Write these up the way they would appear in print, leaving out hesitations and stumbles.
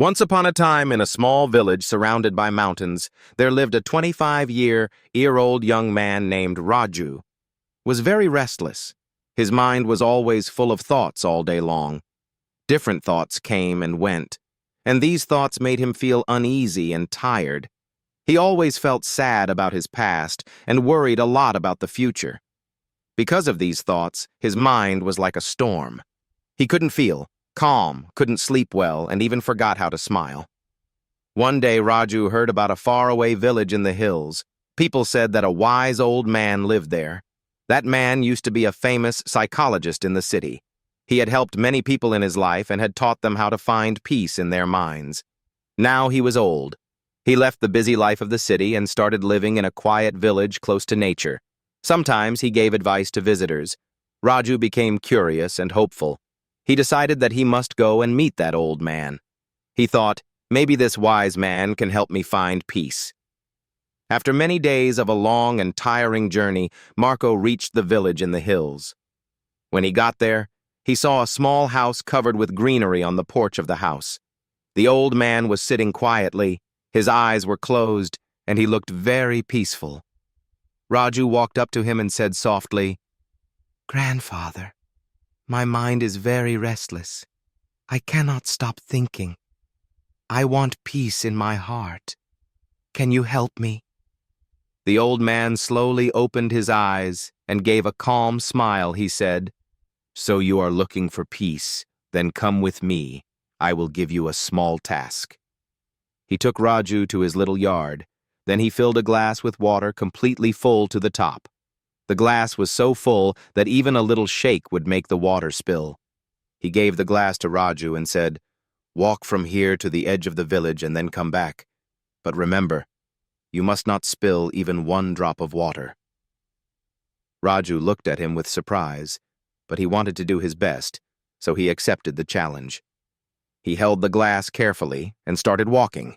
Once upon a time, in a small village surrounded by mountains, there lived a 25-year-old young man named Raju. Was very restless. His mind was always full of thoughts all day long. Different thoughts came and went, and these thoughts made him feel uneasy and tired. He always felt sad about his past and worried a lot about the future. Because of these thoughts, his mind was like a storm. He couldn't feel calm, couldn't sleep well, and even forgot how to smile. One day, Raju heard about a faraway village in the hills. People said that a wise old man lived there. That man used to be a famous psychologist in the city. He had helped many people in his life and had taught them how to find peace in their minds. Now he was old. He left the busy life of the city and started living in a quiet village close to nature. Sometimes he gave advice to visitors. Raju became curious and hopeful. He decided that he must go and meet that old man. He thought, maybe this wise man can help me find peace. After many days of a long and tiring journey, Marco reached the village in the hills. When he got there, he saw a small house covered with greenery on the porch of the house. The old man was sitting quietly, his eyes were closed, and he looked very peaceful. Raju walked up to him and said softly, "Grandfather, my mind is very restless. I cannot stop thinking. I want peace in my heart. Can you help me?" The old man slowly opened his eyes and gave a calm smile. He said, "So you are looking for peace? Then come with me. I will give you a small task." He took Raju to his little yard. Then he filled a glass with water completely full to the top. The glass was so full that even a little shake would make the water spill. He gave the glass to Raju and said, "Walk from here to the edge of the village and then come back. But remember, you must not spill even one drop of water." Raju looked at him with surprise, but he wanted to do his best, so he accepted the challenge. He held the glass carefully and started walking.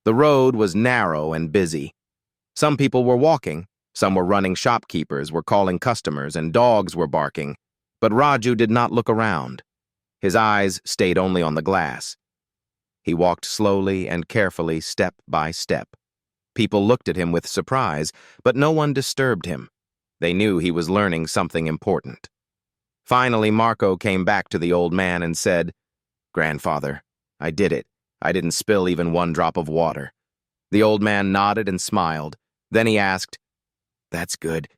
The road was narrow and busy. Some people were walking. Some were running, shopkeepers were calling customers, and dogs were barking. But Raju did not look around. His eyes stayed only on the glass. He walked slowly and carefully, step by step. People looked at him with surprise, but no one disturbed him. They knew he was learning something important. Finally, Marco came back to the old man and said, "Grandfather, I did it. I didn't spill even one drop of water." The old man nodded and smiled. Then he asked, "That's good.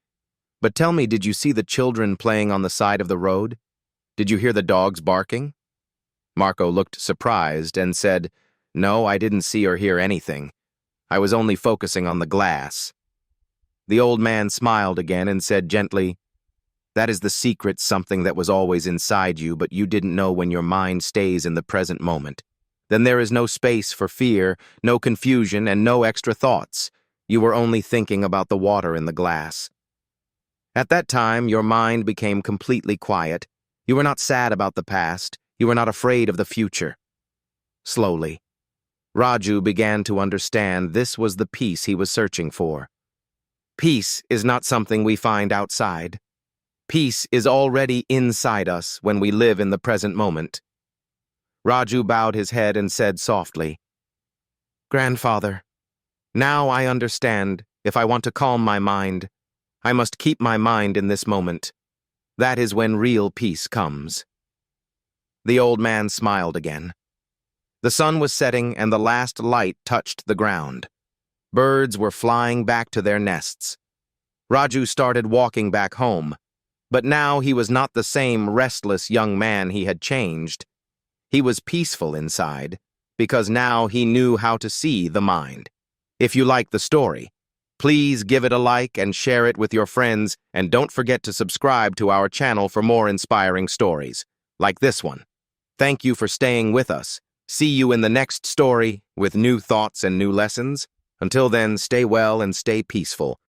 But tell me, did you see the children playing on the side of the road? Did you hear the dogs barking?" Marco looked surprised and said, "No, I didn't see or hear anything. I was only focusing on the glass." The old man smiled again and said gently, "That is the secret, something that was always inside you, but you didn't know. When your mind stays in the present moment, then there is no space for fear, no confusion, and no extra thoughts. You were only thinking about the water in the glass. At that time, your mind became completely quiet. You were not sad about the past. You were not afraid of the future." Slowly, Raju began to understand this was the peace he was searching for. Peace is not something we find outside. Peace is already inside us when we live in the present moment. Raju bowed his head and said softly, "Grandfather, now I understand. If I want to calm my mind, I must keep my mind in this moment. That is when real peace comes." The old man smiled again. The sun was setting and the last light touched the ground. Birds were flying back to their nests. Raju started walking back home, but now he was not the same restless young man. He had changed. He was peaceful inside, because now he knew how to see the mind. If you like the story, please give it a like and share it with your friends, and don't forget to subscribe to our channel for more inspiring stories, like this one. Thank you for staying with us. See you in the next story with new thoughts and new lessons. Until then, stay well and stay peaceful.